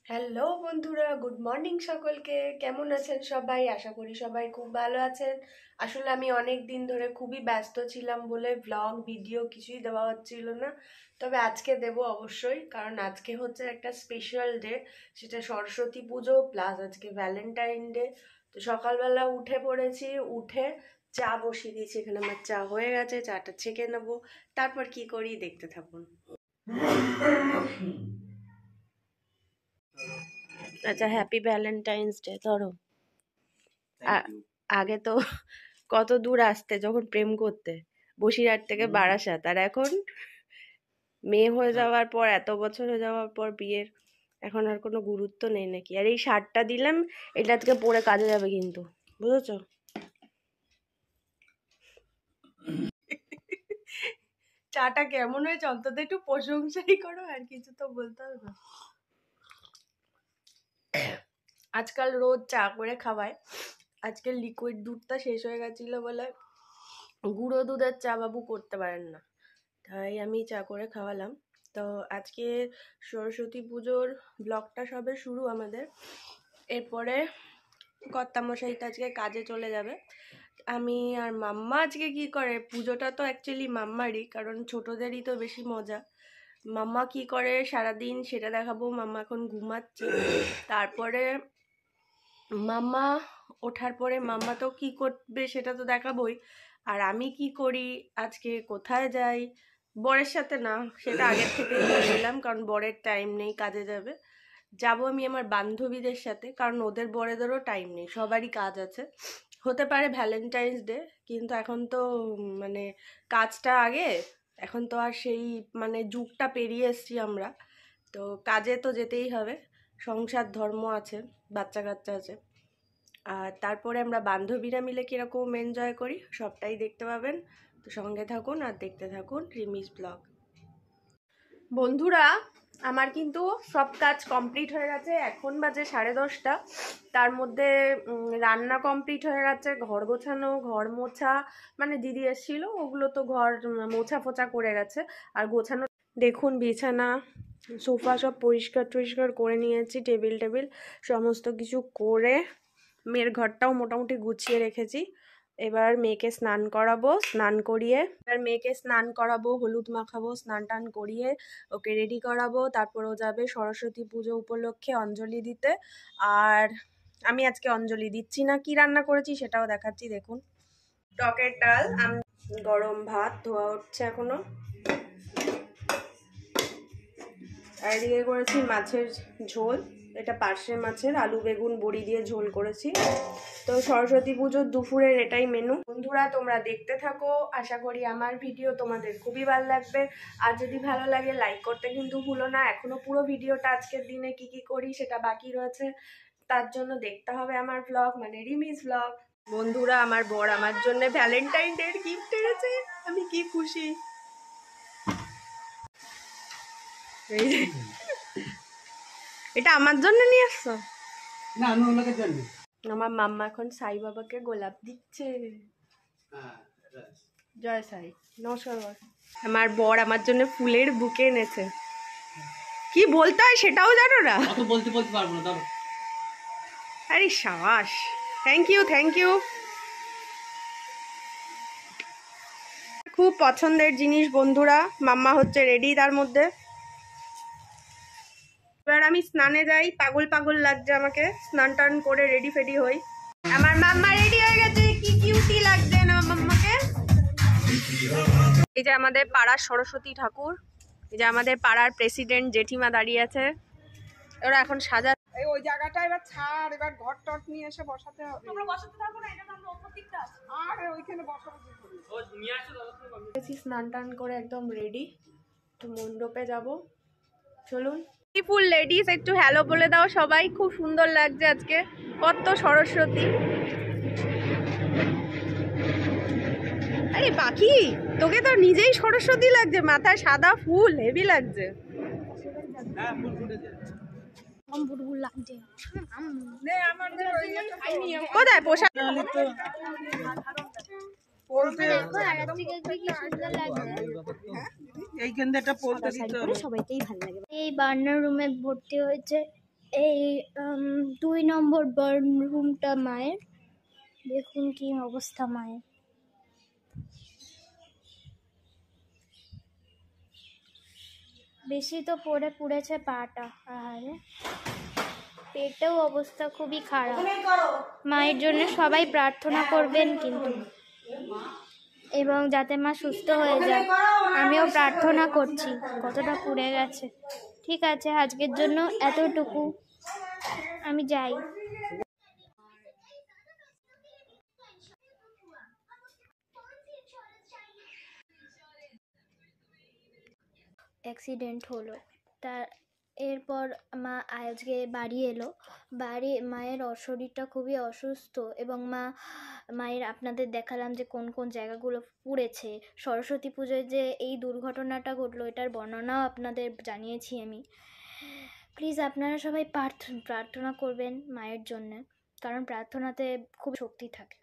Hello বন্ধুরা, good morning সকলকে। কেমন আছেন সবাই? আশা করি সবাই খুব ভালো আছেন। আসলে আমি অনেক দিন ধরে খুবই ব্যস্ত ছিলাম বলে ব্লগ ভিডিও কিছুই দেওয়া হচ্ছিল না। তবে আজকে দেব অবশ্যই, কারণ আজকে হচ্ছে একটা স্পেশাল ডে। সেটা সরস্বতী পুজো প্লাস আজকে ভ্যালেন্টাইন ডে। তো সকালবেলা উঠে পড়েছি, উঠে চা বসিয়ে দিয়েছি। এখানে আমার চা হয়ে গেছে, চাটা ছেঁকে নেবো। তারপর কি করি দেখতে থাকুন। আচ্ছা, হ্যাপি ভ্যালেন্টাইন্স ডে। ধরো, আগে তো কত দূর আসতে যখন প্রেম করতে, বসিরহাট থেকে বারাসাত, আর এখন মেয়ে হয়ে যাওয়ার পর, এত বছর হয়ে যাওয়ার পর বিয়ের, এখন আর কোনো গুরুত্ব নেই নাকি? আর এই শার্টটা দিলাম, এটা আজকে পরে কাজে যাবে কিন্তু, বুঝেছো? চাটা কেমন হয়েছে অন্তত একটু প্রশংসাই করো, আর কিছু তো বলতে হবে না। আজকাল রোজ চা করে খাওয়ায়, আজকে লিকুইড দুধটা শেষ হয়ে গেছিল বলে গুঁড়ো দুধের চা বাবু করতে পারেন না, তাই আমি চা করে খাওয়ালাম। তো আজকে সরস্বতী পুজোর ব্লগটা সবে শুরু আমাদের। এরপরে কর্তামশাই তো আজকে কাজে চলে যাবে। আমি আর মাম্মা আজকে কি করে, পুজোটা তো অ্যাকচুয়ালি মাম্মারই, কারণ ছোটদেরই তো বেশি মজা। মাম্মা কি করে সারাদিন সেটা দেখাবো। মাম্মা এখন ঘুমাচ্ছে। তারপরে মাম্মা ওঠার পরে মাম্মা তো কি করবে সেটা তো দেখাবোই। আর আমি কি করি, আজকে কোথায় যাই, বরের সাথে না, সেটা আগের থেকেই বলে দিলাম, কারণ বরের টাইম নেই, কাজে যাবে। যাব আমি আমার বান্ধবীদের সাথে, কারণ ওদের বরেদেরও টাইম নেই, সবারই কাজ আছে। হতে পারে ভ্যালেন্টাইন্স ডে, কিন্তু এখন তো মানে কাজটা আগে। এখন তো আর সেই মানে যুগটা পেরিয়ে এসছি আমরা, তো কাজে তো যেতেই হবে। সংসার ধর্ম আছে, বাচ্চা কাচ্চা আছে। আর তারপরে আমরা বান্ধবীরা মিলে কীরকম এনজয় করি সবটাই দেখতে পাবেন। তো সঙ্গে থাকুন আর দেখতে থাকুন রিমিস ব্লগ। বন্ধুরা, আমার কিন্তু সব কাজ কমপ্লিট হয়ে গেছে। এখন বাজে 10:30। তার মধ্যে রান্না কমপ্লিট হয়ে গেছে, ঘর গোছানো, ঘর মোছা, মানে দিদি এসেছিল, ওগুলো তো ঘর মোছা ফোছা করে গেছে। আর গোছানো দেখুন, বিছানা সোফা সব পরিষ্কার টরিষ্কার করে নিয়েছি, টেবিল টেবিল সমস্ত কিছু করে মেয়ের ঘরটাও মোটামুটি গুছিয়ে রেখেছি। এবার মেয়েকে স্নান করাবো, স্নান করিয়ে এবার মেয়েকে স্নান করাবো, হলুদ মাখাবো, স্নান টান করিয়ে ওকে রেডি করাবো। তারপর ও যাবে সরস্বতী পুজো উপলক্ষে অঞ্জলি দিতে। আর আমি আজকে অঞ্জলি দিচ্ছি না, কি রান্না করেছি সেটাও দেখাচ্ছি, দেখুন। টকের ডাল, গরম ভাত ধোয়া হচ্ছে এখনো, আর এদিকে করেছি মাছের ঝোল। এটা পার্শে মাছের আলু বেগুন বড়ি দিয়ে ঝোল করেছি। তো সরস্বতী পুজোর দুপুরের এটাই মেনু। বন্ধুরা, তোমরা দেখতে থাকো, আশা করি আমার ভিডিও তোমাদের খুবই ভালো লাগবে। আর যদি ভালো লাগে লাইক করতে কিন্তু ভুলো না। এখনো পুরো ভিডিওটা আজকের দিনে কি কি করি সেটা বাকি রয়েছে, তার জন্য দেখতে হবে আমার ব্লগ, মানে রিমিস ব্লগ। বন্ধুরা, আমার বর আমার জন্য ভ্যালেন্টাইন ডে গিফট এনেছে, আমি কি খুশি। এটা আমার জন্য নিয়ে আসছো? না, আমি ওনাকে জানি। আমার মাম্মা এখন সাই বাবাকে গোলাপ দিচ্ছে। জয় সাই। নমস্কার বর। আমার বর আমার জন্য ফুলের বুকে এনেছে। কি বলতে হয় সেটাও জানো না? অত বলতে পারবো না, দাও। আরে সাবাস, থ্যাংক ইউ থ্যাংক ইউ। খুব পছন্দের জিনিস বন্ধুরা। মাম্মা হচ্ছে রেডি তার মধ্যে। এবার আমি স্নানে যাই, পাগল পাগল লাগছে আমাকে, স্নান টান করে রেডি ফেডি হই। আমার মাম্মা রেডি হয়ে গেছে, কি কিউটি লাগছে না মাম্মাকে। এই যে আমাদের পাড়ার সরস্বতী ঠাকুর, এই যে আমাদের পাড়ার প্রেসিডেন্ট জেঠিমা দাঁড়িয়ে আছে। ওরা এখন সাজা, এই ওই জায়গাটা এবার ছাড়, এবার ঘর টট নিয়ে এসে বসাতে হবে। তোমরা বসাতে থাকো না, এটা তো আমরা উপর দিকটা আছে। আর ওইখানে বসাবো কি করে? ও নিয়ে আসো দাদা। স্নান টান করে একদম রেডি, তো মণ্ডপে যাব, চলুন। ফুল লেডিস একটু হ্যালো বলে দাও সবাই, খুব সুন্দর লাগছে আজকে, কত সরস্বতী। আরে পাখি, তোকে তো নিজেই সরস্বতী লাগছে, মাথায় সাদা ফুল, হেভি লাগছে। হ্যাঁ, ফুল ফুটেছে। কোথায় পোশাক? এইখান দিয়ে একটা পোলতে দিতে হবে। সবাইকেই ভালো লাগে। এই বার্নার রুমে ভর্তি হয়েছে, এই 2 নম্বর বার্ন রুমটা মায়ের, দেখুন কি অবস্থা মায়ের। বেশি তো পুড়েছে পাটা, আর পেটেও অবস্থা খুবই খারাপ। মায়ের জন্য সবাই প্রার্থনা করবেন কিন্তু, এবং যাতে মা সুস্থ হয়ে যায়। আমিও প্রার্থনা করছি, কতটা পুড়ে গেছে। ঠিক আছে, আজকের জন্য এতটুকু, আমি যাই। অ্যাক্সিডেন্ট হলো, তা এরপর মা আজকে বাড়ি এলো। মায়ের শরীরটা খুবই অসুস্থ, এবং মায়ের আপনাদের দেখালাম যে কোন কোন জায়গাগুলো পুড়েছে। সরস্বতী পুজোয় যে এই দুর্ঘটনাটা ঘটলো, এটার বর্ণনাও আপনাদের জানিয়েছি আমি। প্লিজ আপনারা সবাই প্রার্থনা করবেন মায়ের জন্য, কারণ প্রার্থনাতে খুব শক্তি থাকে।